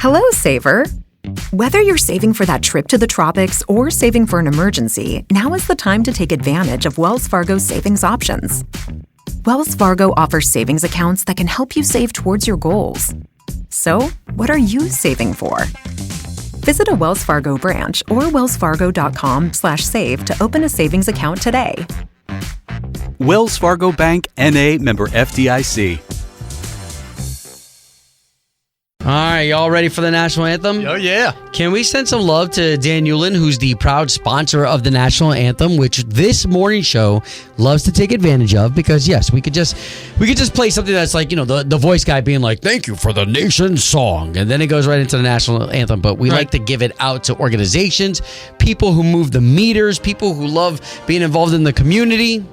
Hello, saver. Whether you're saving for that trip to the tropics or saving for an emergency, now is the time to take advantage of Wells Fargo's savings options. Wells Fargo offers savings accounts that can help you save towards your goals. So, what are you saving for? Visit a Wells Fargo branch or wellsfargo.com/save to open a savings account today. Wells Fargo Bank, N.A., member FDIC. All right, y'all ready for the national anthem? Oh, yeah. Can we send some love to Dan Hewlin, who's the proud sponsor of the national anthem, which this morning show loves to take advantage of? Because yes, we could just play something that's like, the voice guy being like, "Thank you for the nation's song," and then it goes right into the national anthem. But we like to give it out to organizations, people who move the meters, people who love being involved in the community.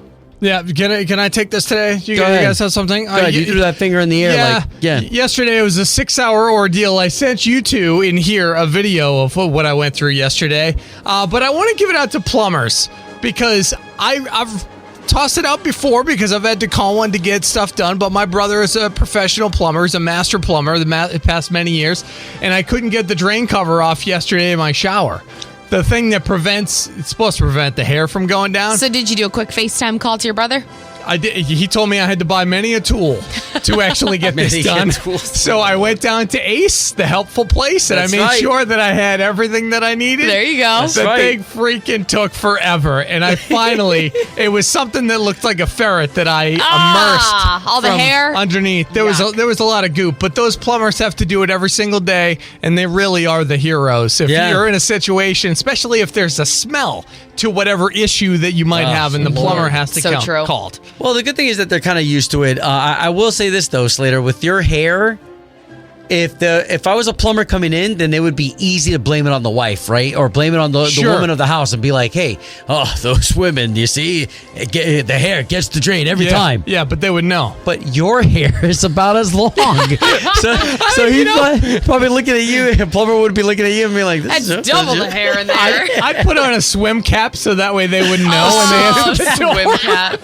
Yeah, can I take this today? You guys have something? You threw that finger in the air. Yesterday it was a 6-hour ordeal. I sent you two in here a video of what I went through yesterday. But I want to give it out to plumbers because I've tossed it out before because I've had to call one to get stuff done. But my brother is a professional plumber. He's a master plumber the past many years. And I couldn't get the drain cover off yesterday in my shower. The thing that it's supposed to prevent the hair from going down. So did you do a quick FaceTime call to your brother? I did. He told me I had to buy many a tool to actually get this done. So I went down to Ace, the helpful place, and I made sure that I had everything that I needed. There you go. The thing freaking took forever, and I finally, it was something that looked like a ferret that I immersed all the hair underneath. There was a lot of goop, but those plumbers have to do it every single day, and they really are the heroes. If you're in a situation, especially if there's a smell to whatever issue that you might have, and the plumber has to come called. Well, the good thing is that they're kind of used to it. I will say this, though, Slater. With your hair, if I was a plumber coming in, then it would be easy to blame it on the wife, right? Or blame it on the woman of the house and be like, "Hey, those women, you see, the hair gets the drain every time." Yeah, but they would know. But your hair is about as long. so he's probably looking at you, and plumber would be looking at you and be like, "That's double the hair in there." I put on a swim cap so that way they wouldn't know when they answer the door. Swim cap.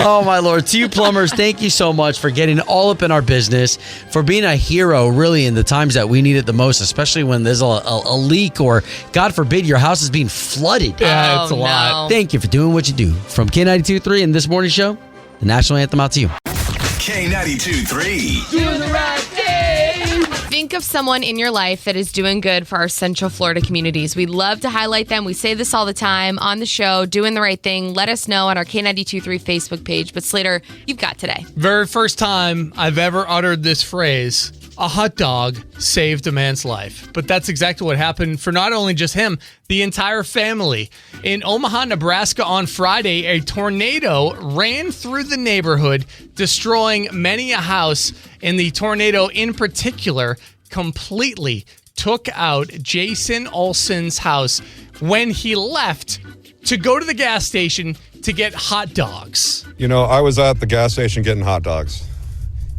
Oh, my Lord. To you plumbers, thank you so much for getting all up in our business, for being a hero really in the times that we need it the most, especially when there's a leak or, God forbid, your house is being flooded. Yeah, it's a lot. Thank you for doing what you do. From K92.3 and This Morning Show, the national anthem out to you. K92.3. Doing the right thing. Think of someone in your life that is doing good for our Central Florida communities. We love to highlight them. We say this all the time on the show, doing the right thing. Let us know on our K92.3 Facebook page. But Slater, you've got today. Very first time I've ever uttered this phrase, a hot dog saved a man's life. But that's exactly what happened for not only just him, the entire family. In Omaha, Nebraska on Friday, a tornado ran through the neighborhood, destroying many a house. And the tornado in particular completely took out Jason Olson's house when he left to go to the gas station to get hot dogs. I was at the gas station getting hot dogs.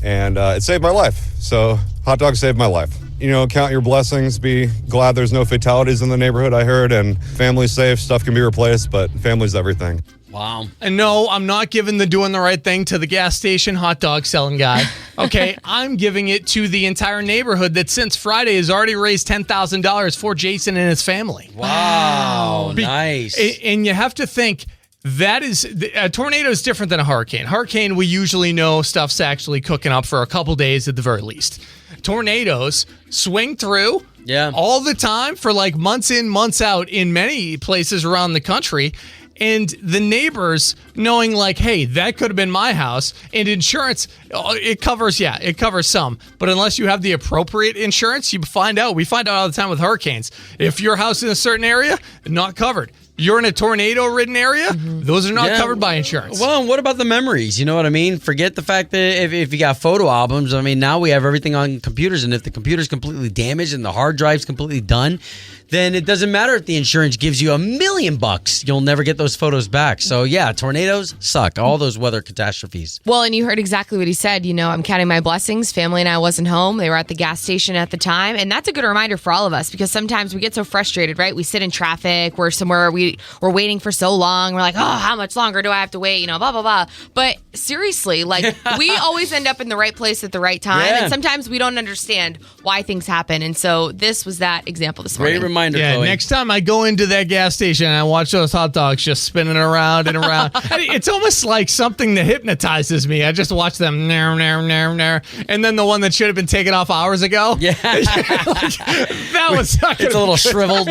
And it saved my life. So hot dogs saved my life. Count your blessings. Be glad there's no fatalities in the neighborhood, I heard. And family's safe. Stuff can be replaced, but family's everything. Wow. And no, I'm not giving the doing the right thing to the gas station hot dog selling guy. Okay, I'm giving it to the entire neighborhood that since Friday has already raised $10,000 for Jason and his family. Wow. Nice. And you have to think, that is, a tornado is different than a hurricane. Hurricane, we usually know stuff's actually cooking up for a couple days at the very least. Tornadoes swing through all the time for like months in, months out in many places around the country. And the neighbors knowing like, hey, that could have been my house. And insurance, it covers some. But unless you have the appropriate insurance, we find out all the time with hurricanes. If your house is in a certain area, not covered. You're in a tornado-ridden area, those are not covered by insurance. Well, and what about the memories? You know what I mean? Forget the fact that if you got photo albums, I mean, now we have everything on computers, and if the computer's completely damaged and the hard drive's completely done, then it doesn't matter if the insurance gives you $1 million. You'll never get those photos back. So, yeah, tornadoes suck. All those weather catastrophes. Well, and you heard exactly what he said. I'm counting my blessings. Family and I wasn't home. They were at the gas station at the time. And that's a good reminder for all of us because sometimes we get so frustrated, right? We sit in traffic. We're somewhere we we're waiting for so long. We're like, oh, how much longer do I have to wait? Blah, blah, blah. But seriously, like, we always end up in the right place at the right time. Yeah. And sometimes we don't understand why things happen. And so this was that example this morning. Great reminder, Yeah, Chloe. next time I go into that gas station and I watch those hot dogs just spinning around and around, it's almost like something that hypnotizes me. I just watch them, and then the one that should have been taken off hours ago. Yeah. That was not It's a little shriveled.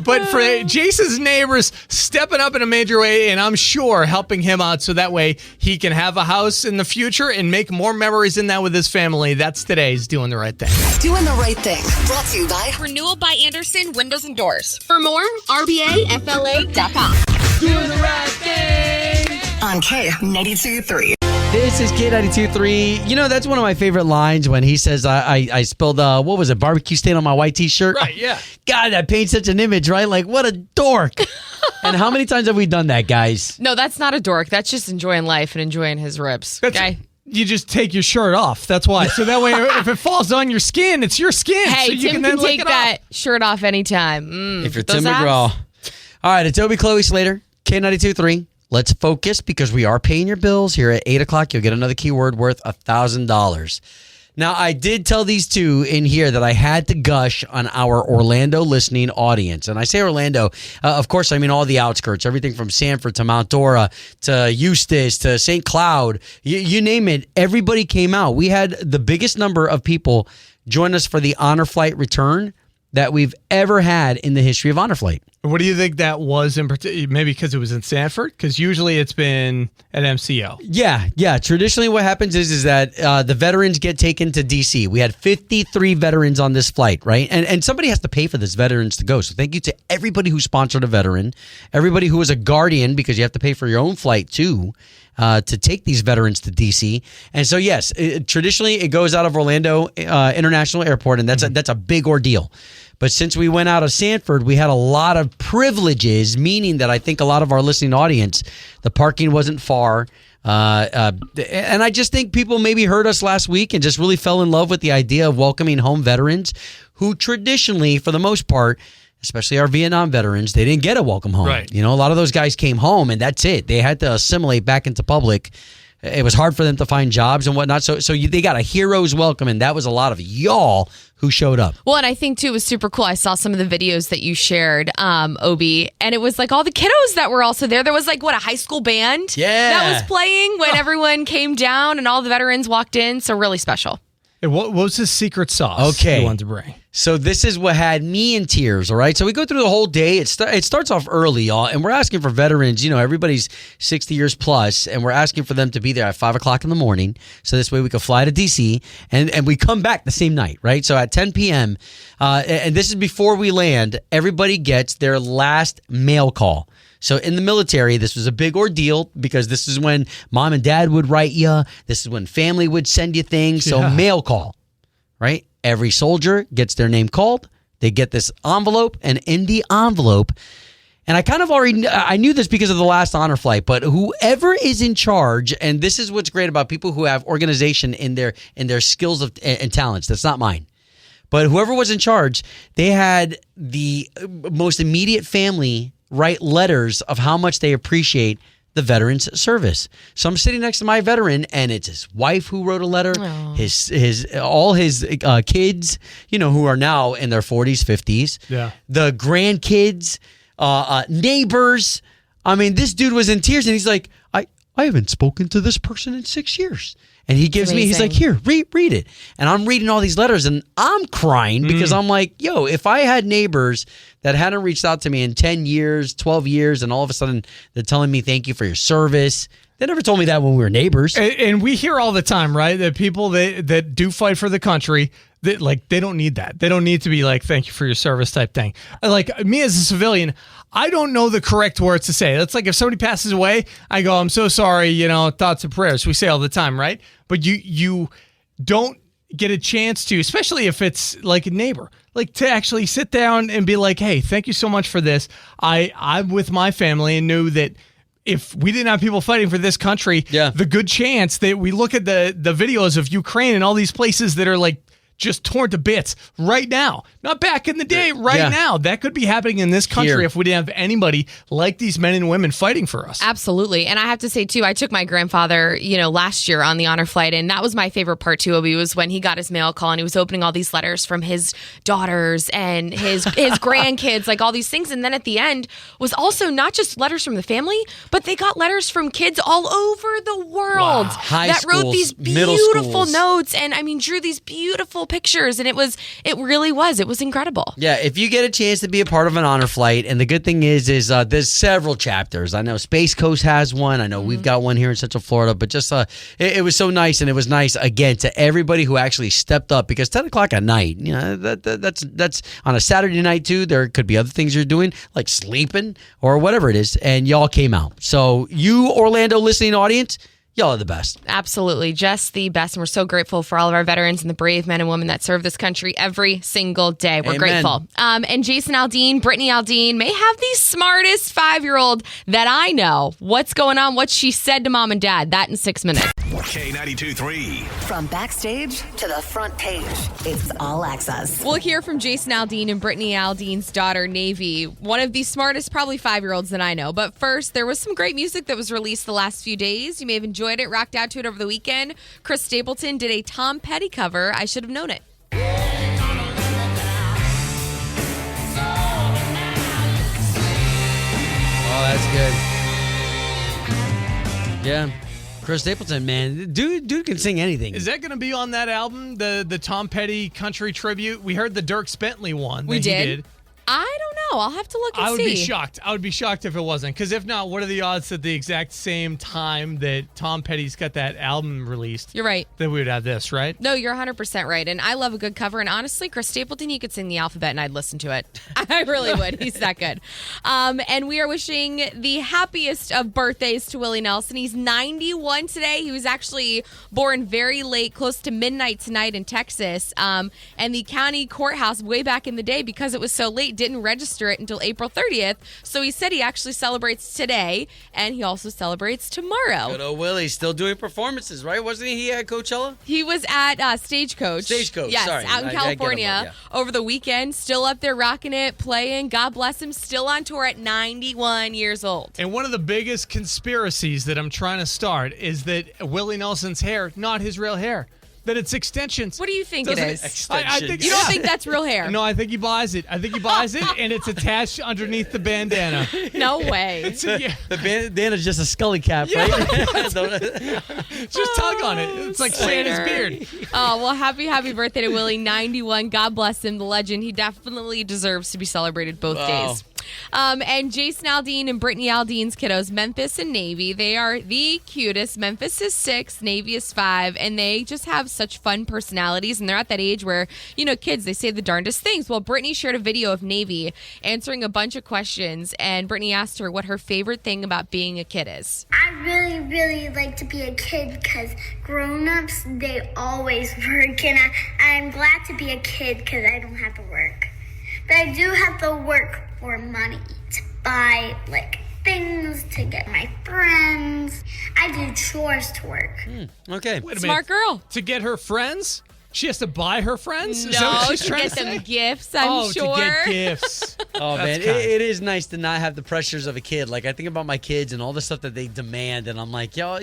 but for Jason's neighbors stepping up in a major way, and I'm sure helping him out so that way he can have a house in the future and make more memories in that with his family. That's today's Doing the Right Thing. Doing the Right Thing. Brought to you by Renewal by Anderson Windows and Doors. For more, RBAFLA.com. Doing the right thing. On K92.3. This is K92.3. That's one of my favorite lines when he says, I spilled, what was it, barbecue stain on my white t-shirt? Right, yeah. God, that paints such an image, right? Like, what a dork. And how many times have we done that, guys? No, that's not a dork. That's just enjoying life and enjoying his ribs. Okay. You just take your shirt off. That's why. So that way, if it falls on your skin, it's your skin. Hey, so you Tim then can lick take it that shirt off anytime. If you're those Tim McGraw. abs? All right, it's Obi, Chloe, Slater, K92.3. Let's focus because we are paying your bills. Here at 8 o'clock, you'll get another keyword worth $1,000. Now, I did tell these two in here that I had to gush on our Orlando listening audience. And I say Orlando, of course, I mean all the outskirts, everything from Sanford to Mount Dora to Eustis to St. Cloud. You name it, everybody came out. We had the biggest number of people join us for the Honor Flight return that we've ever had in the history of Honor Flight. What do you think that was in particular? Maybe because it was in Sanford? Because usually it's been at MCO. Yeah. Traditionally what happens is that the veterans get taken to D.C. We had 53 veterans on this flight, right? And somebody has to pay for this veterans to go. So thank you to everybody who sponsored a veteran, everybody who was a guardian, because you have to pay for your own flight too, to take these veterans to D.C. And so, yes, traditionally it goes out of Orlando International Airport, and that's a big ordeal. But since we went out of Sanford, we had a lot of privileges, meaning that I think a lot of our listening audience, the parking wasn't far. And I just think people maybe heard us last week and just really fell in love with the idea of welcoming home veterans who traditionally, for the most part, especially our Vietnam veterans, they didn't get a welcome home. Right. A lot of those guys came home and that's it. They had to assimilate back into public. It was hard for them to find jobs and whatnot. So they got a hero's welcome, and that was a lot of y'all who showed up. Well, and I think, too, it was super cool. I saw some of the videos that you shared, Obi, and it was like all the kiddos that were also there. There was like, a high school band that was playing when everyone came down and all the veterans walked in. So really special. Hey, what was his secret sauce Okay. you wanted to bring? So this is what had me in tears, all right? So we go through the whole day. It starts off early, y'all, and we're asking for veterans. Everybody's 60 years plus, and we're asking for them to be there at 5 o'clock in the morning, so this way we could fly to D.C., and we come back the same night, right? So at 10 p.m., and this is before we land, everybody gets their last mail call. So in the military, this was a big ordeal because this is when mom and dad would write you. This is when family would send you things. So mail call, right? Every soldier gets their name called. They get this envelope, and in the envelope, and I kind of I knew this because of the last honor flight, but whoever is in charge, and this is what's great about people who have organization in their skills and talents. That's not mine. But whoever was in charge, they had the most immediate family write letters of how much they appreciate the veteran's service. So I'm sitting next to my veteran, and it's his wife who wrote a letter, all his kids, who are now in their 40s, 50s, the grandkids, neighbors. I mean, this dude was in tears, and he's like, I haven't spoken to this person in 6 years. And he gives me, he's like, here, read it. And I'm reading all these letters, and I'm crying because I'm like, yo, if I had neighbors that hadn't reached out to me in 10 years, 12 years, and all of a sudden they're telling me thank you for your service. They never told me that when we were neighbors. And we hear all the time, right, that people that do fight for the country, that they don't need that. They don't need to be like, thank you for your service type thing. Like me as a civilian, I don't know the correct words to say. That's like if somebody passes away, I go, I'm so sorry, thoughts and prayers. We say all the time, right? But you don't get a chance to, especially if it's like a neighbor, like to actually sit down and be like, hey, thank you so much for this. I'm with my family and knew that if we didn't have people fighting for this country, the good chance that we look at the videos of Ukraine and all these places that are like just torn to bits right now. Not back in the day, right now. That could be happening in this country if we didn't have anybody like these men and women fighting for us. Absolutely. And I have to say, too, I took my grandfather, last year on the honor flight, and that was my favorite part, too, Obi, was when he got his mail call and he was opening all these letters from his daughters and his grandkids, like all these things. And then at the end was also not just letters from the family, but they got letters from kids all over the world that wrote these beautiful notes and, drew these beautiful pictures. And it was incredible. Yeah, if you get a chance to be a part of an honor flight, and the good thing is there's several chapters. I know Space Coast has one. I know we've got one here in Central Florida, but just it was so nice, and it was nice again to everybody who actually stepped up, because 10 o'clock at night, that's on a Saturday night too. There could be other things you're doing like sleeping or whatever it is, and y'all came out. So you Orlando listening audience, y'all are the best. Absolutely. Just the best. And we're so grateful for all of our veterans and the brave men and women that serve this country every single day. We're grateful. And Jason Aldean, Brittany Aldean may have the smartest 5-year-old that I know. What's going on? What she said to mom and dad. That in 6 minutes. K92.3. From backstage to the front page, it's all access. We'll hear from Jason Aldean and Brittany Aldean's daughter, Navy, one of the smartest, probably 5-year-olds that I know. But first, there was some great music that was released the last few days. You may have enjoyed it, rocked out to it over the weekend. Chris Stapleton did a Tom Petty cover, I Should Have Known It. Oh, that's good. Yeah. Chris Stapleton, man, dude can sing anything. Is that going to be on that album, the Tom Petty country tribute? We heard the Dierks Bentley one. We did. I don't know. I'll have to look and see. I would be shocked. I would be shocked if it wasn't. Because if not, what are the odds that the exact same time that Tom Petty's got that album released? You're right. That we would have this, right? No, you're 100% right. And I love a good cover. And honestly, Chris Stapleton, he could sing the alphabet and I'd listen to it. I really would. He's that good. And we are wishing the happiest of birthdays to Willie Nelson. He's 91 today. He was actually born very late, close to midnight tonight in Texas. And the county courthouse way back in the day, because it was so late, didn't register it until April 30th. So he said he actually celebrates today, and he also celebrates tomorrow. Good old Willie, still doing performances, right? Wasn't he at Coachella? He was at Stagecoach. Stagecoach, yes, sorry. out in California over the weekend. Still up there rocking it, playing. God bless him. Still on tour at 91 years old. And one of the biggest conspiracies that I'm trying to start is that Willie Nelson's hair, not his real hair. That it's extensions. What do you think it is? Extensions. I think, you don't think that's real hair? No, I think he buys it. and it's attached underneath the bandana. No way. The bandana's just a scully cap, right? Just tug on it. It's like Santa's beard. Oh, well, happy birthday to Willie, 91. God bless him, the legend. He definitely deserves to be celebrated both days. And Jason Aldean and Brittany Aldean's kiddos, Memphis and Navy, they are the cutest. Memphis is 6, Navy is 5, and they just have such fun personalities, and they're at that age where, kids, they say the darndest things. Well, Brittany shared a video of Navy answering a bunch of questions, and Brittany asked her what her favorite thing about being a kid is. I really, really like to be a kid because grown-ups, they always work, and I'm glad to be a kid because I don't have to work. But I do have to work for money to buy, things to get my friends. I do chores to work. Okay. Wait a Smart minute. girl. To get her friends? She has to buy her friends? No, Is that what she's to trying get to say? them gifts, I'm sure. to get gifts. Oh, man, That's kind. it is nice to not have the pressures of a kid. Like, I think about my kids and all the stuff that they demand, and I'm like, y'all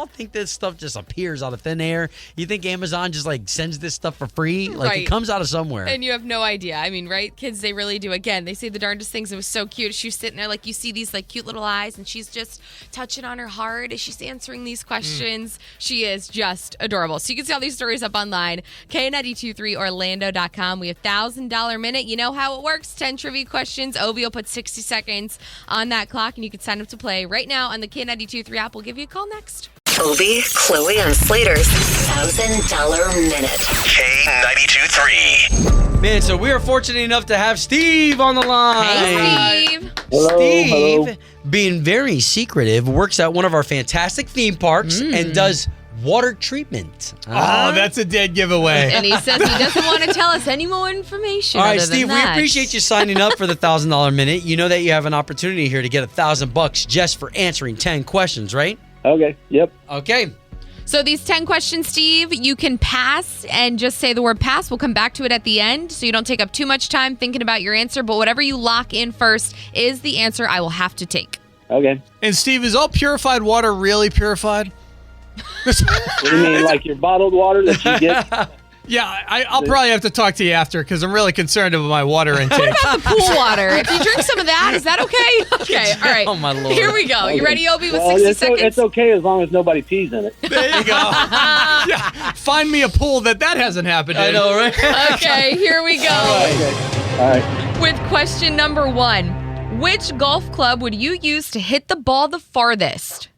think this stuff just appears out of thin air? You think Amazon just, sends this stuff for free? Right. It comes out of somewhere. And you have no idea. I mean, right? Kids, they really do. Again, they say the darndest things. It was so cute. She was sitting there, you see these, cute little eyes, and she's just touching on her heart as she's answering these questions. She is just adorable. So you can see all these stories up online. K923Orlando.com. We have $1,000 minute. You know how it works. 10 trivia questions. Obi will put 60 seconds on that clock, and you can sign up to play right now on the K923 app. We'll give you a call next. Obi, Chloe, and Slater's $1,000 minute. K92.3. Man, so we are fortunate enough to have Steve on the line. Hey, Steve. Steve, being very secretive, works at one of our fantastic theme parks and does water treatment. Oh, that's a dead giveaway. And he says he doesn't want to tell us any more information. All right, other Steve, than we that. appreciate you signing up for the $1,000 minute. You know that you have an opportunity here to get $1,000 just for answering 10 questions, right? Okay, yep. Okay. So these 10 questions, Steve, you can pass and just say the word pass. We'll come back to it at the end so you don't take up too much time thinking about your answer. But whatever you lock in first is the answer I will have to take. Okay. And Steve, is all purified water really purified? What do you mean, like your bottled water that you get? Yeah, I'll probably have to talk to you after because I'm really concerned about my water intake. What about the pool water? If you drink some of that, is that okay? Okay, all right. Oh, my Lord. Here we go. You ready, Obi, with Well, 60 seconds? It's okay as long as nobody pees in it. There you go. Yeah, find me a pool that hasn't happened in. I know, right? Okay, here we go. All right. With question number 1. Which golf club would you use to hit the ball the farthest?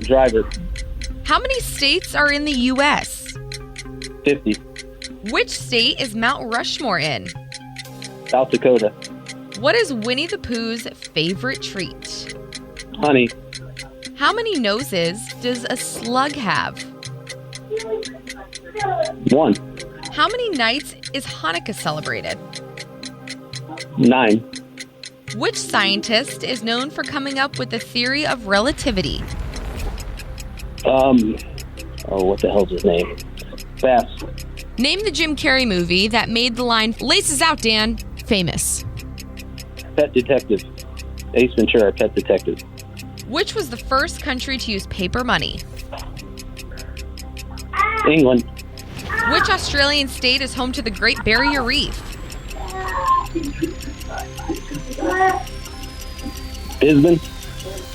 Driver. How many states are in the U.S.? 50. Which state is Mount Rushmore in? South Dakota. What is Winnie the Pooh's favorite treat? Honey. How many noses does a slug have? 1. How many nights is Hanukkah celebrated? 9. Which scientist is known for coming up with the theory of relativity? What the hell's his name? Bass. Name the Jim Carrey movie that made the line, "Laces out, Dan," famous. Pet Detective. Ace Ventura, Pet Detective. Which was the first country to use paper money? England. Which Australian state is home to the Great Barrier Reef? Bisbee.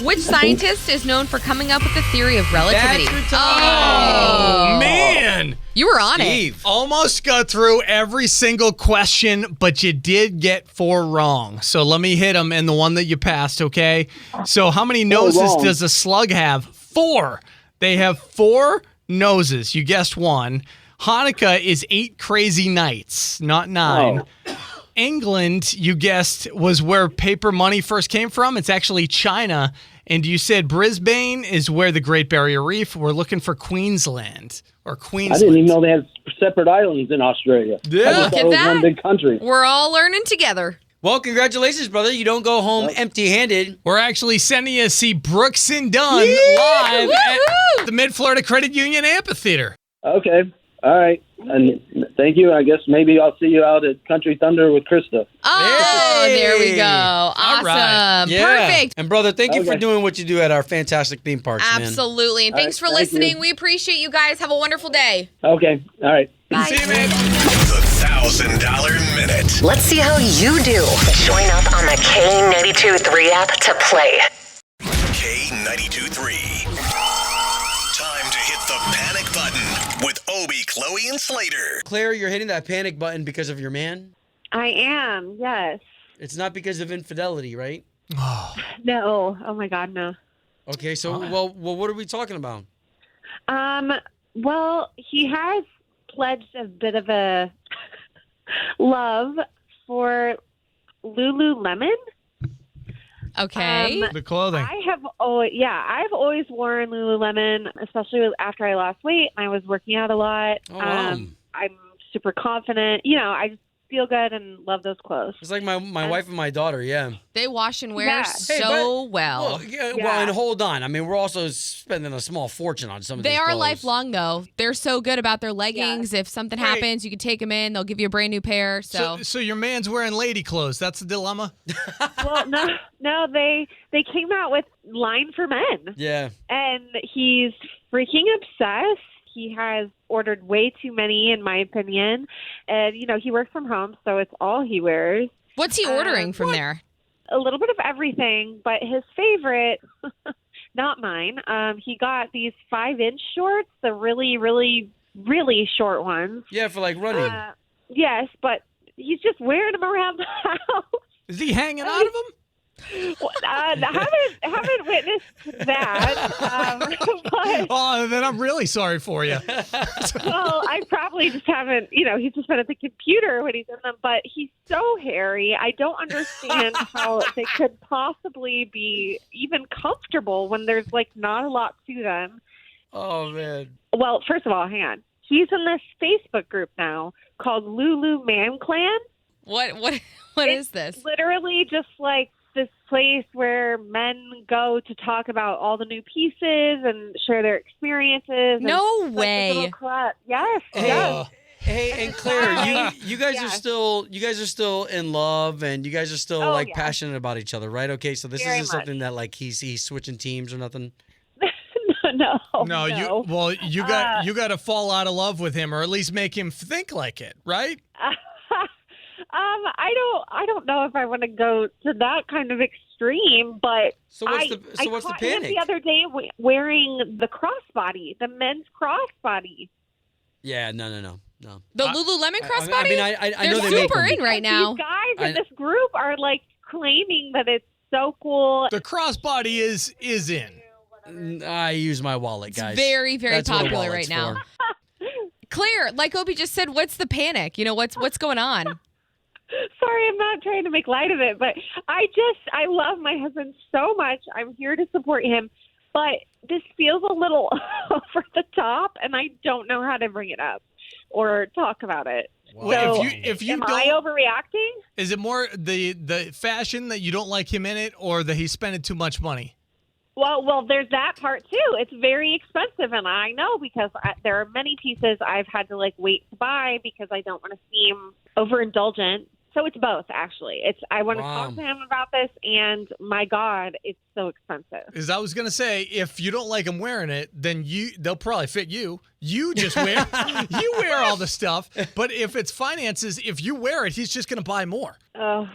Which scientist is known for coming up with the theory of relativity? Oh, man. You were on Steve. it. Almost got through every single question, but you did get 4 wrong. So let me hit them and the one that you passed, okay? So how many noses does a slug have? 4. They have 4 noses. You guessed 1. Hanukkah is 8 crazy nights, not 9. Oh. England, you guessed, was where paper money first came from. It's actually China. And you said Brisbane is where the Great Barrier Reef. We're looking for Queensland or Queensland. I didn't even know they had separate islands in Australia. Yeah. I just Look thought at it was that. one big country. We're all learning together. Well, congratulations, brother. You don't go home empty-handed. We're actually sending you to see Brooks and Dunn live at the Mid-Florida Credit Union Amphitheater. Okay. All right. And thank you. I guess maybe I'll see you out at Country Thunder with Krista. Oh, Hey. there we go. Awesome. right. Yeah. Perfect. And, brother, thank you for Okay. doing what you do at our fantastic theme parks, man. Absolutely. And All thanks right, for thank listening. you. We appreciate you guys. Have a wonderful day. Okay. All right. Bye. See you, man. The $1,000 Minute. Let's see how you do. Join up on the K82-3 app to play. K92-3. Time to hit the panic button with Obie, Chloe, and Slater. Claire, you're hitting that panic button because of your man? I am, yes. It's not because of infidelity, right? No. Oh my God, no. Okay, so, well, what are we talking about? Well, he has pledged a bit of a love for Lululemon. Okay. The clothing. I've always worn Lululemon, especially after I lost weight and I was working out a lot. Oh, wow. I'm super confident. You know, I just feel good and love those clothes. It's like my wife and my daughter, yeah. They wash and wear Yeah. so well. Well, and hold on. I mean, we're also spending a small fortune on some of They these are clothes. lifelong, though. They're so good about their leggings. If something happens, you can take them in. They'll give you a brand new pair. So your man's wearing lady clothes. That's the dilemma? Well, no, they came out with line for men. Yeah. And he's freaking obsessed. He has ordered way too many, in my opinion. And, you know, he works from home, so it's all he wears. What's he ordering from there? A little bit of everything, but his favorite, not mine, he got these 5-inch shorts, the really, really, really short ones. Yeah, for like running. Yes, but he's just wearing them around the house. Is he hanging out of them? Well, haven't witnessed that. But, Oh, then I'm really sorry for you. well, I probably just haven't, you know, he's just been at the computer when he's in them, but he's so hairy. I don't understand how they could possibly be even comfortable when there's, like, not a lot to them. Oh, man. Well, first of all, hang on. He's in this Facebook group now called Lulu Man Clan. What is this? Literally just like this place where men go to talk about all the new pieces and share their experiences. No and way. Yes. Yes. Hey, and Claire, you guys are still in love, and you guys are still passionate about each other, right? Okay, so this isn't something that like he's switching teams or nothing. No. You got to fall out of love with him, or at least make him think like it, right? I don't know if I want to go to that kind of extreme, but what's the caught panic? him the other day wearing the crossbody, the men's crossbody. Yeah, no. The Lululemon crossbody? I know they're they super make them. in right now. These guys in this group are like claiming that it's so cool. The crossbody is in. I use my wallet, guys. It's very, very That's what a popular wallet's right now. for. Claire, like Obi just said, what's the panic? What's going on? Sorry, I'm not trying to make light of it, but I love my husband so much. I'm here to support him, but this feels a little over the top, and I don't know how to bring it up or talk about it. Well, So, if you am don't, I overreacting? is it more the fashion that you don't like him in it, or that he's spending too much money? Well, there's that part too. It's very expensive, and I know because there are many pieces I've had to wait to buy because I don't want to seem overindulgent. So it's both, actually. I want to talk to him about this, and my God, it's so expensive. As I was gonna say, if you don't like him wearing it, then they'll probably fit you. You just wear you wear all the stuff. But if it's finances, if you wear it, he's just gonna buy more. Oh,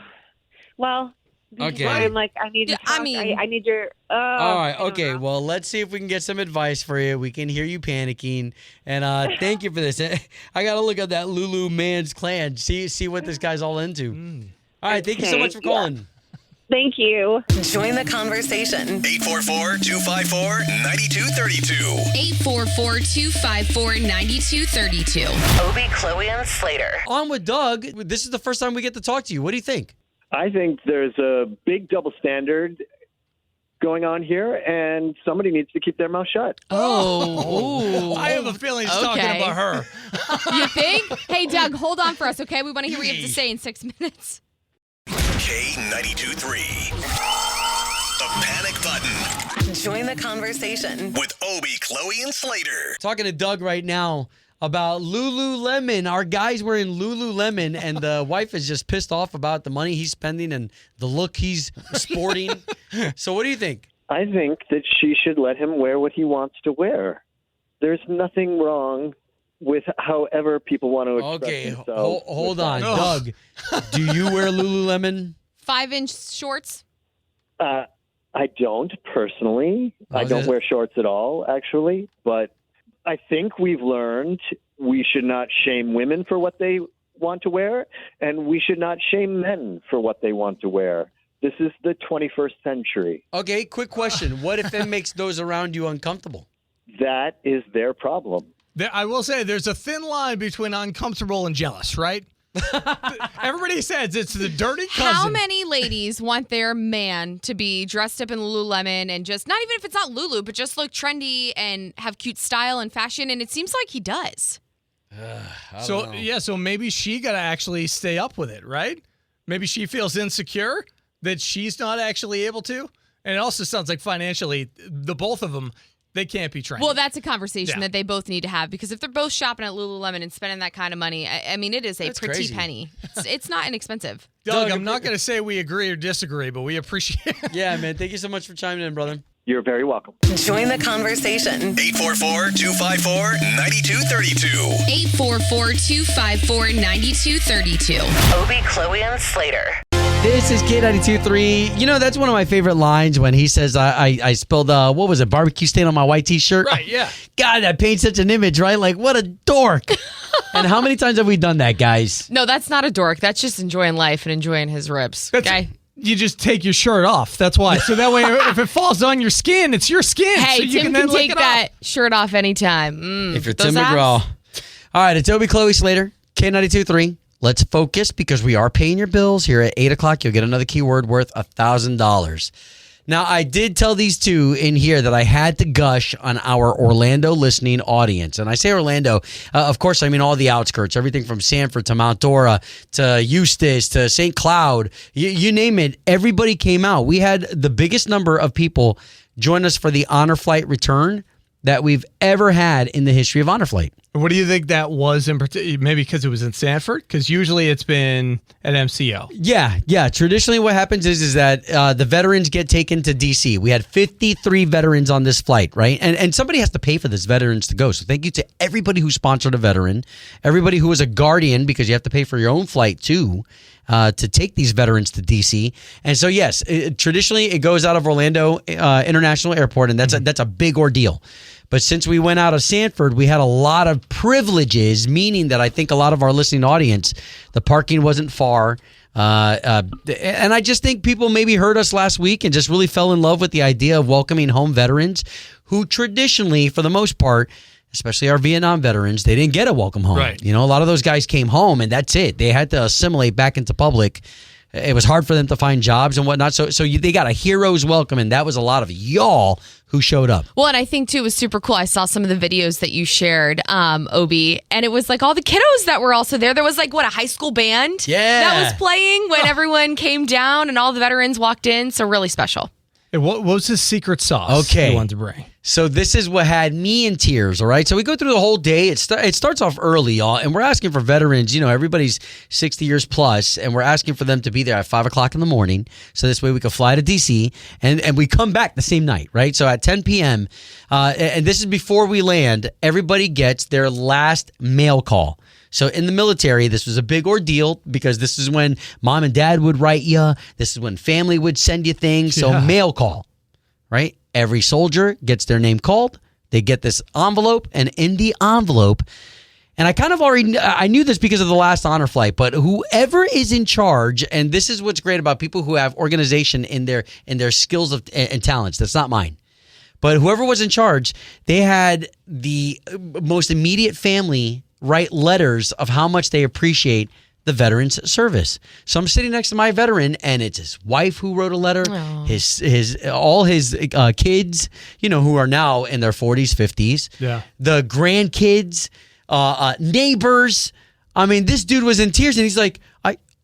well. Okay. I'm like, I need to talk. I need your. All right. Okay. Well, let's see if we can get some advice for you. We can hear you panicking, and thank you for this. I got to look at that Lulu Man's Clan. See what this guy's all into. All right. Thank you so much for calling. Thank you. Join the conversation. 844-254-9232. 844-254-9232. Obie, Chloe, and Slater. On with Doug. This is the first time we get to talk to you. What do you think? I think there's a big double standard going on here, and somebody needs to keep their mouth shut. Oh. I have a feeling he's talking about her. You think? Hey, Doug, hold on for us, okay? We want to hear what you have to say in 6 minutes. K92.3. The Panic Button. Join the conversation. With Obie, Chloe, and Slater. Talking to Doug right now about Lululemon. Our guy's wearing Lululemon, and the wife is just pissed off about the money he's spending and the look he's sporting. So what do you think? I think that she should let him wear what he wants to wear. There's nothing wrong with however people want to express themselves. Hold on. Doug, do you wear Lululemon? 5-inch shorts? I don't personally. I don't wear shorts at all, actually, but I think we've learned we should not shame women for what they want to wear, and we should not shame men for what they want to wear. This is the 21st century. Okay, quick question. What if it makes those around you uncomfortable? That is their problem. I will say there's a thin line between uncomfortable and jealous, right? Everybody says it's the dirty cousin. How many ladies want their man to be dressed up in Lululemon and just, not even if it's not Lulu, but just look trendy and have cute style and fashion? And it seems like he does. So maybe she got to actually stay up with it, right? Maybe she feels insecure that she's not actually able to. And it also sounds like financially, the both of them, they can't be trendy. Well, that's a conversation that they both need to have, because if they're both shopping at Lululemon and spending that kind of money, I mean, it is a pretty crazy. penny. It's not inexpensive. Doug, I'm not going to say we agree or disagree, but we appreciate it. Yeah, man. Thank you so much for chiming in, brother. You're very welcome. Join the conversation. 844-254-9232. 844-254-9232. Obie, Chloe, and Slater. This is K92.3. You know, that's one of my favorite lines when he says, I spilled, what was it, barbecue stain on my white T-shirt? Right, yeah. God, that paints such an image, right? Like, what a dork. And how many times have we done that, guys? No, that's not a dork. That's just enjoying life and enjoying his ribs. Okay? You just take your shirt off. That's why. So that way, if it falls on your skin, it's your skin. Hey, so you Tim can can take that shirt off anytime. If you're those Tim McGraw. abs? All right, it's Obie, Chloe, Slater, K92.3. Let's focus because we are paying your bills. Here at 8 o'clock, you'll get another keyword worth $1,000. Now, I did tell these two in here that I had to gush on our Orlando listening audience. And I say Orlando, of course, I mean all the outskirts, everything from Sanford to Mount Dora to Eustis to St. Cloud. You name it, everybody came out. We had the biggest number of people join us for the Honor Flight return that we've ever had in the history of Honor Flight. What do you think that was in particular? Maybe because it was in Sanford? Because usually it's been at MCO. Yeah. Traditionally what happens is that the veterans get taken to D.C. We had 53 veterans on this flight, right? And somebody has to pay for this veterans to go. So thank you to everybody who sponsored a veteran, everybody who was a guardian, because you have to pay for your own flight too, to take these veterans to D.C. And so, yes, traditionally it goes out of Orlando International Airport, and that's a big ordeal. But since we went out of Sanford, we had a lot of privileges, meaning that I think a lot of our listening audience, the parking wasn't far. And I just think people maybe heard us last week and just really fell in love with the idea of welcoming home veterans who traditionally, for the most part, especially our Vietnam veterans, they didn't get a welcome home. Right. You know, a lot of those guys came home and that's it. They had to assimilate back into public. It was hard for them to find jobs and whatnot. So they got a hero's welcome, and that was a lot of y'all who showed up. Well, and I think, too, it was super cool. I saw some of the videos that you shared, Obi, and it was like all the kiddos that were also there. There was like, a high school band that was playing when everyone came down and all the veterans walked in. So really special. Hey, what was his secret sauce you wanted to bring? So this is what had me in tears, all right? So we go through the whole day. It starts off early, y'all, and we're asking for veterans. You know, everybody's 60 years plus, and we're asking for them to be there at 5 o'clock in the morning, so this way we can fly to D.C., and we come back the same night, right? So at 10 p.m., and this is before we land, everybody gets their last mail call. So in the military, this was a big ordeal because this is when mom and dad would write you. This is when family would send you things. So mail call, right? Every soldier gets their name called. They get this envelope, and in the envelope, and I kind of I knew this because of the last honor flight, but whoever is in charge, and this is what's great about people who have organization in their skills and talents. That's not mine. But whoever was in charge, they had the most immediate family write letters of how much they appreciate the veteran's service. So I'm sitting next to my veteran, and it's his wife who wrote a letter, all his kids, you know, who are now in their 40s, 50s, the grandkids, neighbors. I mean, this dude was in tears, and he's like,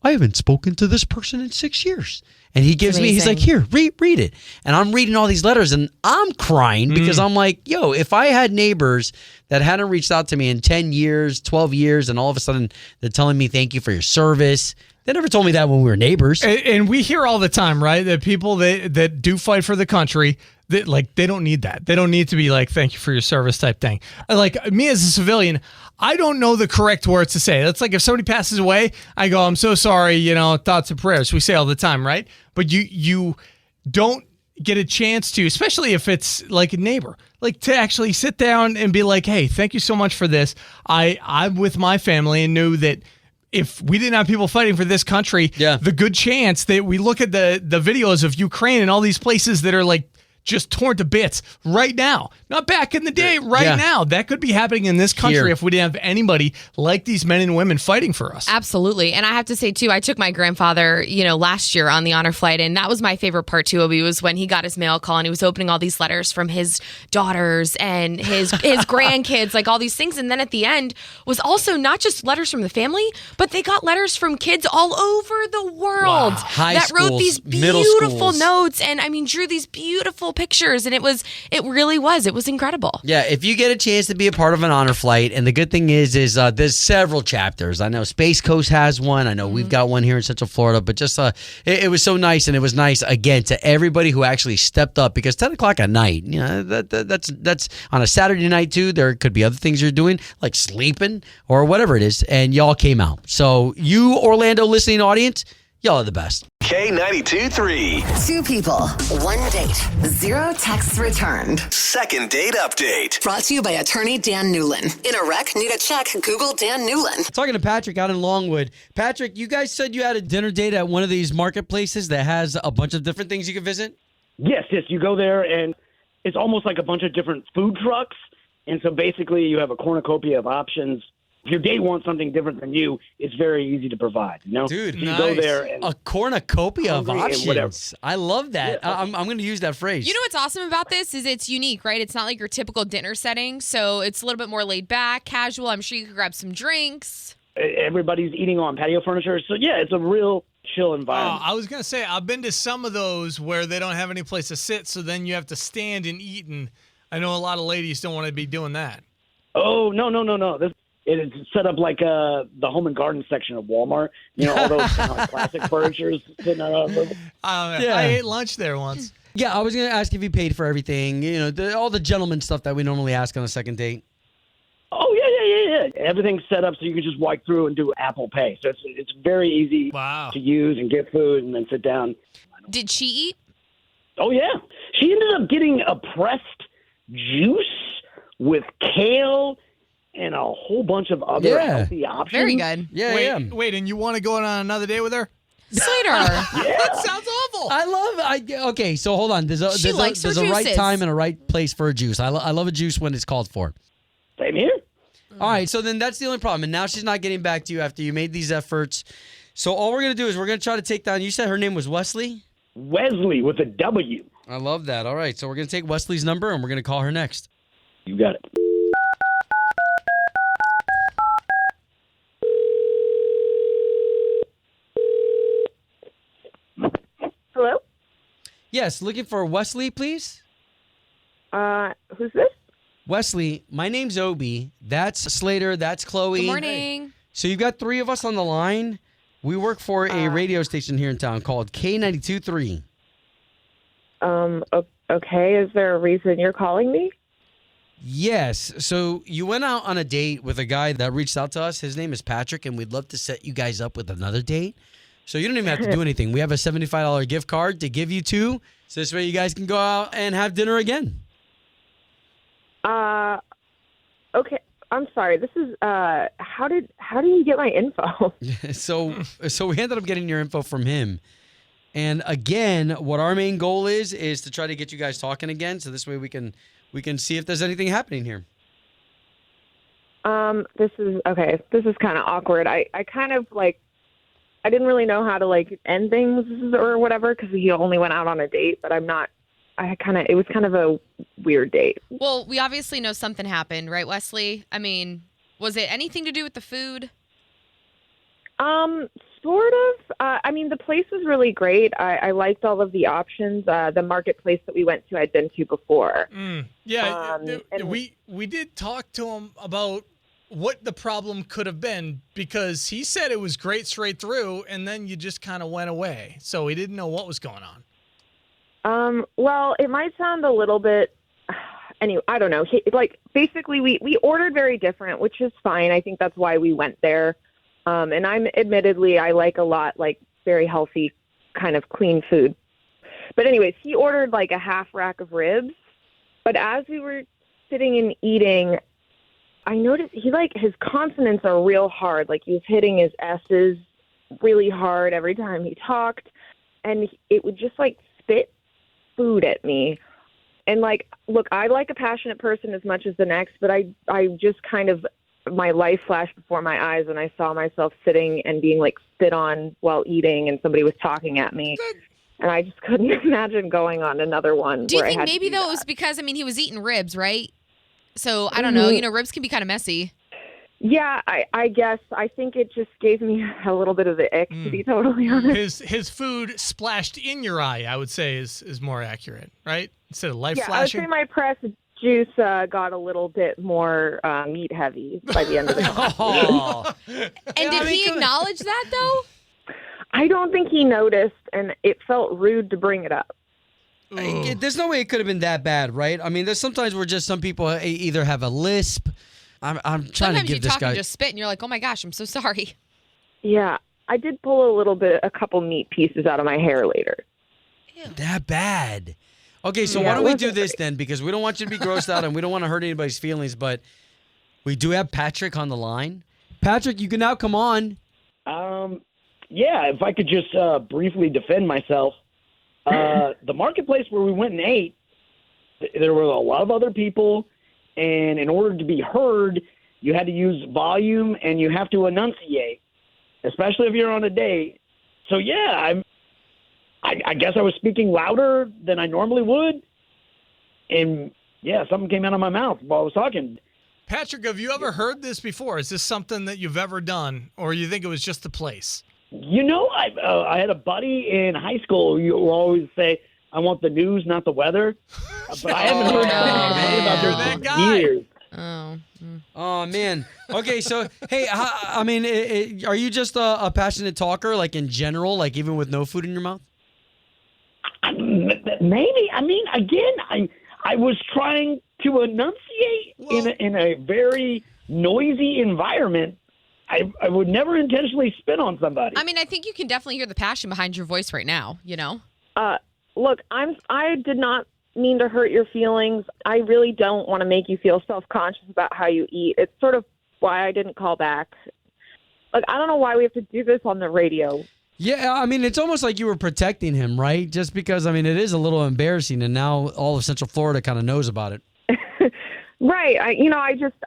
I haven't spoken to this person in 6 years. And he gives me, he's like, here, read it. And I'm reading all these letters, and I'm crying because I'm like, yo, if I had neighbors that hadn't reached out to me in 10 years, 12 years, and all of a sudden they're telling me thank you for your service. They never told me that when we were neighbors. And we hear all the time, right, that people that do fight for the country, that like they don't need that. They don't need to be like, thank you for your service type thing. Like me as a civilian, I don't know the correct words to say. That's like if somebody passes away, I go, I'm so sorry, you know, thoughts and prayers. We say all the time, right? But you don't get a chance to, especially if it's like a neighbor, like to actually sit down and be like, hey, thank you so much for this. I'm with my family and knew that if we didn't have people fighting for this country, the good chance that we look at the videos of Ukraine and all these places that are like just torn to bits right now, not back in the day, now. That could be happening in this country if we didn't have anybody like these men and women fighting for us. Absolutely. And I have to say, too, I took my grandfather, last year on the honor flight, and that was my favorite part, too, Obi, was when he got his mail call and he was opening all these letters from his daughters and his grandkids, like all these things. And then at the end was also not just letters from the family, but they got letters from kids all over the world that wrote these beautiful notes and, drew these beautiful pictures, and it was incredible. Yeah, if you get a chance to be a part of an honor flight, and the good thing is there's several chapters. I know Space Coast has one. I know we've got one here in Central Florida, but just it was so nice, and it was nice again to everybody who actually stepped up, because 10 o'clock at night, that's on a Saturday night too. There could be other things you're doing like sleeping or whatever it is, and y'all came out. So you Orlando listening audience, y'all are the best. K92-3. 2 people, 1 date, 0 texts returned. Second date update. Brought to you by attorney Dan Newlin. In a wreck, need a check, Google Dan Newlin. Talking to Patrick out in Longwood. Patrick, you guys said you had a dinner date at one of these marketplaces that has a bunch of different things you can visit? Yes. You go there, and it's almost like a bunch of different food trucks. And so basically you have a cornucopia of options If your date wants something different than you, it's very easy to provide. You know, Dude, you go there and a cornucopia of hungry and whatever. options. I love that. Yeah. I'm going to use that phrase. You know what's awesome about this is it's unique, right? It's not like your typical dinner setting, so it's a little bit more laid back, casual. I'm sure you could grab some drinks. Everybody's eating on patio furniture, so yeah, it's a real chill environment. I was going to say, I've been to some of those where they don't have any place to sit, so then you have to stand and eat, and I know a lot of ladies don't want to be doing that. Oh, no. It is set up like the home and garden section of Walmart. You know, all those kind of classic furnitures sitting around. I ate lunch there once. Yeah, I was going to ask if you paid for everything, you know, all the gentleman stuff that we normally ask on a second date. Oh, yeah. Everything's set up so you can just walk through and do Apple Pay. So it's very easy to use and get food and then sit down. Did she eat? Oh, yeah. She ended up getting a pressed juice with kale and a whole bunch of other healthy options. Very good. Wait, and you want to go on another date with her? Slater. That sounds awful. I love okay, so hold on. There's She likes her a right juices. time and a right place for a juice. I love a juice when it's called for. Same here. All right, so then that's the only problem. And now she's not getting back to you after you made these efforts. So all we're going to do is we're going to try to take down, you said her name was Wesley? Wesley with a W. I love that. All right, so we're going to take Wesley's number and we're going to call her next. You got it. Hello? Yes, looking for Wesley, please? Who's this? Wesley, my name's Obi. That's Slater. That's Chloe. Good morning. So you've got three of us on the line. We work for a radio station here in town called K92.3. Okay. Is there a reason you're calling me? Yes. So you went out on a date with a guy that reached out to us. His name is Patrick, and we'd love to set you guys up with another date. So you don't even have to do anything. We have a $75 gift card to give you two. So this way you guys can go out and have dinner again. Okay. I'm sorry. This is how do you get my info? So we ended up getting your info from him. And again, what our main goal is to try to get you guys talking again. So this way we can see if there's anything happening here. This is kind of awkward. I kind of I didn't really know how to end things or whatever because he only went out on a date, but it was kind of a weird date. Well, we obviously know something happened, right, Wesley? I mean, was it anything to do with the food? Sort of. The place was really great. I liked all of the options. The marketplace that we went to, I'd been to before. We did talk to him about what the problem could have been because he said it was great straight through, and then you just kind of went away. So he didn't know what was going on. Well, it might sound a little bit. Anyway, I don't know. Basically, we ordered very different, which is fine. I think that's why we went there. And I like a lot, very healthy, kind of clean food. But anyways, he ordered a half rack of ribs. But as we were sitting and eating, I noticed his consonants are real hard. He was hitting his S's really hard every time he talked. And it would just spit food at me. And look, I like a passionate person as much as the next, but I just kind of, my life flashed before my eyes when I saw myself sitting and being spit on while eating and somebody was talking at me. And I just couldn't imagine going on another one. Do you think maybe though it was because, he was eating ribs, right? So I don't know, ribs can be kind of messy. Yeah, I guess. I think it just gave me a little bit of the ick, to be totally honest. His food splashed in your eye, I would say, is more accurate, right? Instead of life flashing. I would say my pressed juice got a little bit more meat heavy by the end of the conversation. And did he acknowledge that, though? I don't think he noticed, and it felt rude to bring it up. There's no way it could have been that bad, right? There's sometimes where just some people either have a lisp. I'm trying Sometimes to give you this talk guy. and just spit, and you're like, "Oh my gosh, I'm so sorry." Yeah, I did pull a couple meat pieces out of my hair later. That bad? Okay, so why don't we do this then? Because we don't want you to be grossed out, and we don't want to hurt anybody's feelings. But we do have Patrick on the line. Patrick, you can now come on. Yeah, if I could just briefly defend myself. The marketplace where we went and ate, there were a lot of other people, and in order to be heard, you had to use volume and you have to enunciate, especially if you're on a date. So, yeah, I guess I was speaking louder than I normally would. And, yeah, something came out of my mouth while I was talking. Patrick, have you ever heard this before? Is this something that you've ever done, or you think it was just the place? You know, I had a buddy in high school who would always say, I want the news, not the weather. But I haven't heard about this in years. Oh, man. Okay, so, hey, I mean, are you just a passionate talker, like in general, like even with no food in your mouth? Maybe. I mean, again, I was trying to enunciate in a very noisy environment. I would never intentionally spit on somebody. I mean, I think you can definitely hear the passion behind your voice right now, you know? Look, I did not mean to hurt your feelings. I really don't want to make you feel self-conscious about how you eat. It's sort of why I didn't call back. Like, I don't know why we have to do this on the radio. Yeah, I mean, it's almost like you were protecting him, right? Just because, I mean, it is a little embarrassing, and now all of Central Florida kind of knows about it. Right.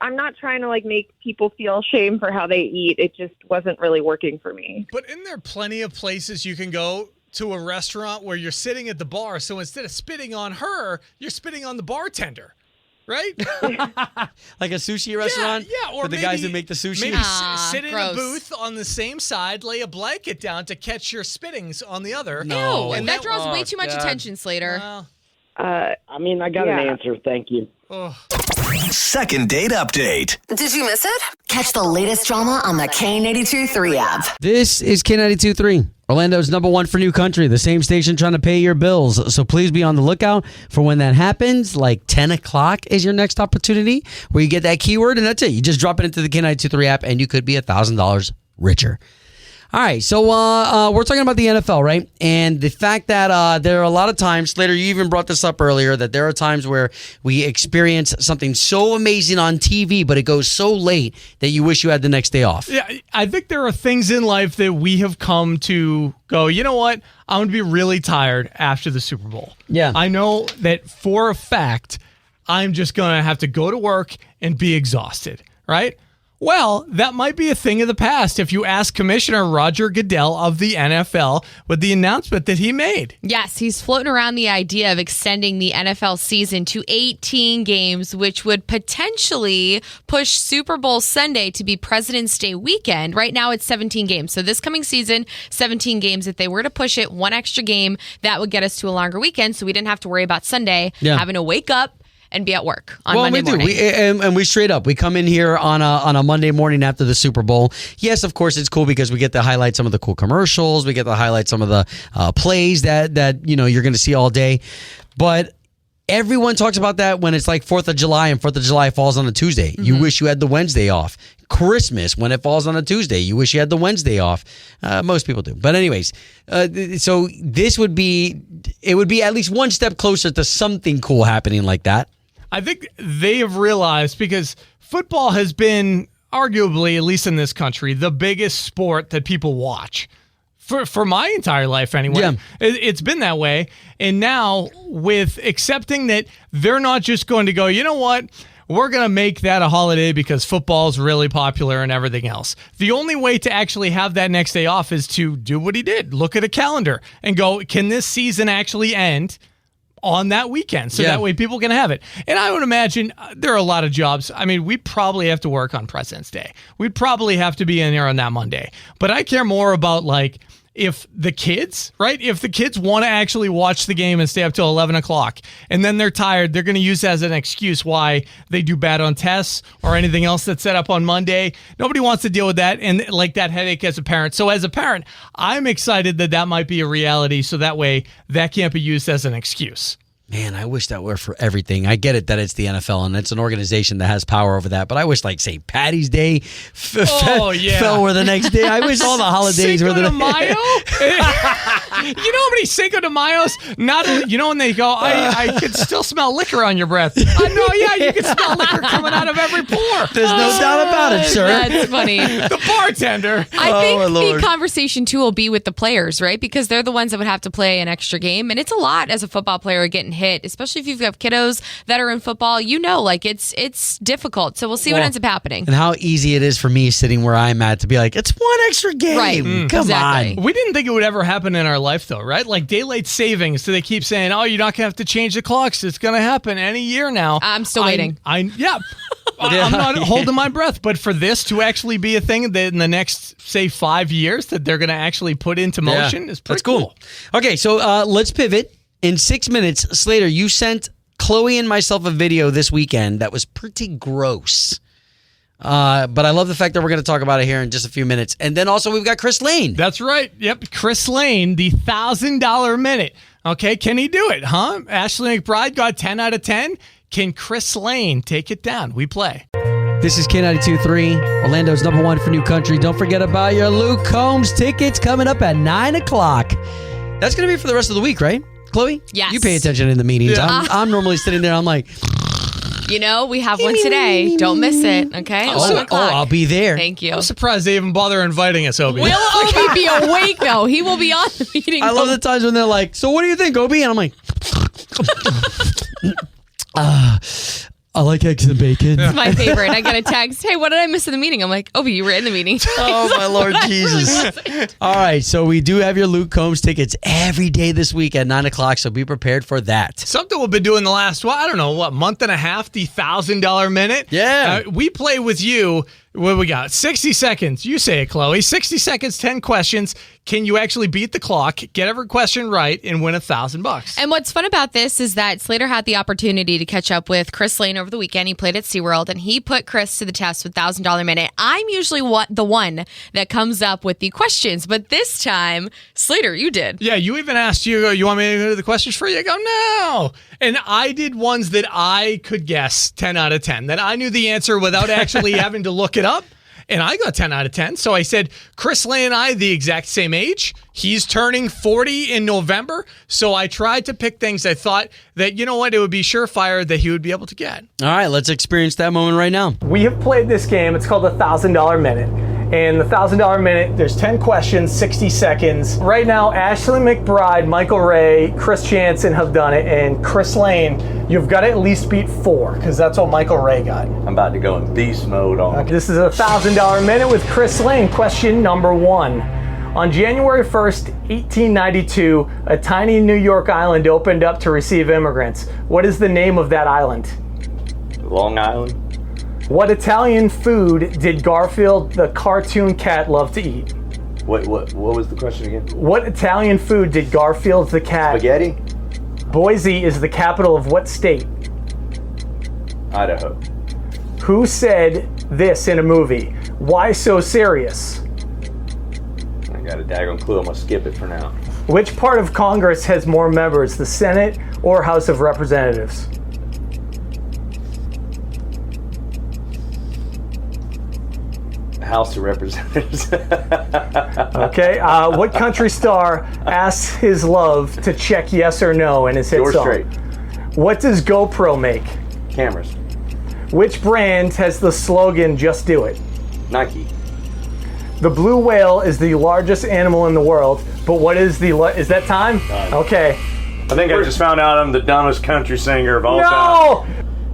I'm not trying to, like, make people feel shame for how they eat. It just wasn't really working for me. But isn't there plenty of places you can go to a restaurant where you're sitting at the bar, so instead of spitting on her, you're spitting on the bartender, right? Like a sushi restaurant? Yeah, or for the guys that make the sushi? Maybe sit in a booth on the same side, lay a blanket down to catch your spittings on the other. No, and that draws way too much attention, Slater. I mean, I got an answer. Thank you. Second date update. Did you miss it? Catch the latest drama on the K82-3 app. This is K92.3, Orlando's #1 for new country, the same station trying to pay your bills. So please be on the lookout for when that happens. Like 10 o'clock is your next opportunity where you get that keyword, and that's it. You just drop it into the K92.3 app, and you could be $1,000 richer. All right, so we're talking about the NFL, right? And the fact that there are a lot of times, Slater, you even brought this up earlier, that there are times where we experience something so amazing on TV, but it goes so late that you wish you had the next day off. Yeah, I think there are things in life that we have come to go, you know what? I'm going to be really tired after the Super Bowl. Yeah. I know that for a fact, I'm just going to have to go to work and be exhausted, right? Well, that might be a thing of the past if you ask Commissioner Roger Goodell of the NFL with the announcement that he made. Yes, he's floating around the idea of extending the NFL season to 18 games, which would potentially push Super Bowl Sunday to be President's Day weekend. Right now, it's 17 games. So this coming season, 17 games. If they were to push it one extra game, that would get us to a longer weekend, so we didn't have to worry about Sunday having to wake up and be at work on Monday morning. We straight up, we come in here on a Monday morning after the Super Bowl. Yes, of course, it's cool because we get to highlight some of the cool commercials. We get to highlight some of the plays that you're going to see all day. But everyone talks about that when it's like 4th of July and 4th of July falls on a Tuesday. Mm-hmm. You wish you had the Wednesday off. Christmas, when it falls on a Tuesday, you wish you had the Wednesday off. Most people do. But anyways, so it would be at least one step closer to something cool happening like that. I think they have realized, because football has been arguably, at least in this country, the biggest sport that people watch. For my entire life, anyway. Yeah. It's been that way. And now, with accepting that they're not just going to go, you know what, we're going to make that a holiday because football is really popular and everything else. The only way to actually have that next day off is to do what he did. Look at a calendar and go, can this season actually end on that weekend? So that way people can have it. And I would imagine there are a lot of jobs. I mean, we probably have to work on President's Day. We'd probably have to be in there on that Monday. But I care more about, like, if the kids want to actually watch the game and stay up till 11 o'clock and then they're tired, they're going to use that as an excuse why they do bad on tests or anything else that's set up on Monday. Nobody wants to deal with that and like that headache as a parent. So as a parent, I'm excited that might be a reality, so that way that can't be used as an excuse. Man, I wish that were for everything. I get it that it's the NFL and it's an organization that has power over that, but I wish, like, St. Patty's Day fell were the next day. I wish all the holidays were the Mayo? You know how many Cinco de Mayos? Not you know when they go, I could still smell liquor on your breath. I know, yeah, you can smell liquor coming out of every pore. There's no doubt about it, sir. That's funny. The bartender. I think the conversation too will be with the players, right? Because they're the ones that would have to play an extra game, and it's a lot as a football player getting hit, especially if you've got kiddos that are in football. You know, like it's difficult. So we'll see what ends up happening. And how easy it is for me sitting where I'm at to be like, it's one extra game. Right. Come on. We didn't think it would ever happen in our life, though, right? Like daylight savings. So they keep saying, "Oh, you're not gonna have to change the clocks. It's gonna happen any year now." I'm still waiting. I'm not holding my breath, but for this to actually be a thing that in the next, say, 5 years that they're going to actually put into motion is pretty cool. Okay, so let's pivot. In 6 minutes, Slater, you sent Chloe and myself a video this weekend that was pretty gross. But I love the fact that we're going to talk about it here in just a few minutes. And then also we've got Chris Lane. That's right. Yep, Chris Lane, the $1,000 minute. Okay, can he do it, huh? Ashley McBride got 10 out of 10. Can Chris Lane take it down? We play. This is K92.3, Orlando's number one for new country. Don't forget about your Luke Combs tickets coming up at 9 o'clock. That's going to be for the rest of the week, right, Chloe? Yes. You pay attention in the meetings. Yeah. I'm normally sitting there. I'm like, You know, we have one today. Don't miss it, okay? 11 o'clock. I'll be there. Thank you. I'm surprised they even bother inviting us, Obi. Will Obi be awake, though? He will be on the meeting. I love the times when they're like, so what do you think, Obi? And I'm like, I like eggs and bacon. It's my favorite. I got a text. Hey, what did I miss in the meeting? I'm like, Obi, you were in the meeting. Oh, my Lord Jesus. All right, so we do have your Luke Combs tickets every day this week at 9 o'clock, so be prepared for that. Something we've been doing the last, month and a half, the $1,000 minute. Yeah. We play with you. What we got? 60 seconds. You say it, Chloe. 60 seconds, 10 questions. Can you actually beat the clock, get every question right, and win $1,000? And what's fun about this is that Slater had the opportunity to catch up with Chris Lane over the weekend. He played at SeaWorld, and he put Chris to the test with $1,000 minute. I'm usually the one that comes up with the questions, but this time, Slater, you did. Yeah, you even asked, you want me to do the questions for you? I go, no. And I did ones that I could guess 10 out of 10, that I knew the answer without actually having to look it up. And I got 10 out of 10. So I said, Chris Lane and I, the exact same age. He's turning 40 in November. So I tried to pick things I thought that, you know what, it would be surefire that he would be able to get. All right, let's experience that moment right now. We have played this game. It's called the $1,000 minute. And the $1,000 minute, there's 10 questions, 60 seconds. Right now, Ashley McBride, Michael Ray, Chris Jansen have done it. And Chris Lane, you've got to at least beat 4, because that's what Michael Ray got. I'm about to go in beast mode on. Okay, this is a $1,000 minute with Chris Lane. Question number 1. On January 1st, 1892, a tiny New York island opened up to receive immigrants. What is the name of that island? Long Island. What Italian food did Garfield the cartoon cat love to eat? What was the question again? What Italian food did Garfield the cat? Spaghetti? Boise is the capital of what state? Idaho. Who said this in a movie? Why so serious? I got a daggone clue. I'm going to skip it for now. Which part of Congress has more members, the Senate or House of Representatives? House of Representatives. Okay. What country star asks his love to check yes or no in his hit George song? Strait. What does GoPro make? Cameras. Which brand has the slogan "Just Do It"? Nike. The blue whale is the largest animal in the world, but what is is that time? Okay. I think I just found out I'm the dumbest country singer of all time. No!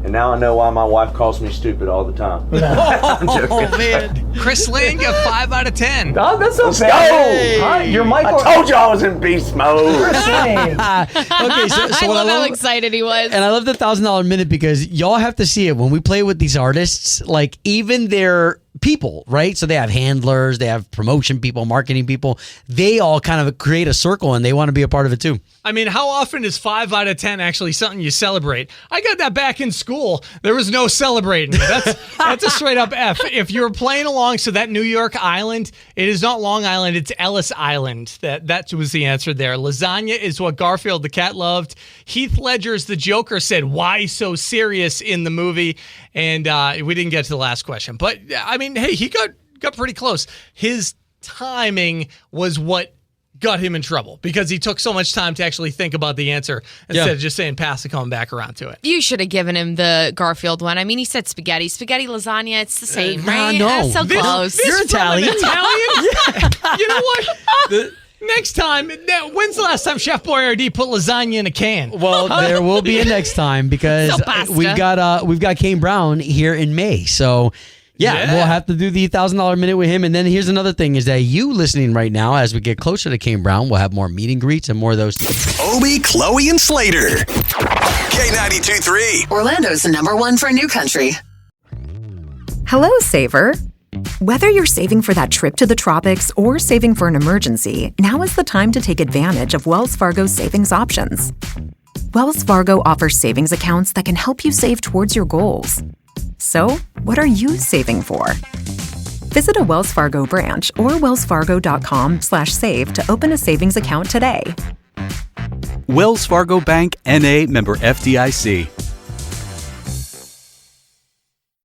And now I know why my wife calls me stupid all the time. I'm joking. Oh, man. Chris Lane got 5 out of 10. Oh, that's not Let's bad. go. Hi, you're Michael. I told you I was in beast mode. Chris Lane. Okay, so I what love how excited he was. And I love the $1,000 minute because y'all have to see it when we play with these artists. Like even their people, right? So they have handlers, they have promotion people, marketing people. They all kind of create a circle and they want to be a part of it too. I mean, how often is 5 out of 10 actually something you celebrate? I got that back in school. There was no celebrating. That's a straight up F. If you're playing along, so that New York Island, it is not Long Island, it's Ellis Island. That was the answer there. Lasagna is what Garfield the cat loved. Heath Ledger's the Joker said, "Why so serious?" in the movie. And we didn't get to the last question. But, I mean, hey, he got pretty close. His timing was what got him in trouble because he took so much time to actually think about the answer instead of just saying pass and coming back around to it. You should have given him the Garfield one. I mean, he said spaghetti, lasagna. It's the same, right? No, That's so close. You're Italian. Yeah. You know what? Next time, when's the last time Chef Boyardee put lasagna in a can? Well, there will be a next time because we've got Kane Brown here in May. So, yeah, we'll have to do the $1,000 minute with him. And then here's another thing is that you listening right now, as we get closer to Kane Brown, we'll have more meet and greets and more of those things. Obie, Chloe, and Slater. K92.3. Orlando's #1 for new country. Hello, saver. Whether you're saving for that trip to the tropics or saving for an emergency, now is the time to take advantage of Wells Fargo's savings options. Wells Fargo offers savings accounts that can help you save towards your goals. So, what are you saving for? Visit a Wells Fargo branch or wellsfargo.com/save to open a savings account today. Wells Fargo Bank, N.A., member FDIC.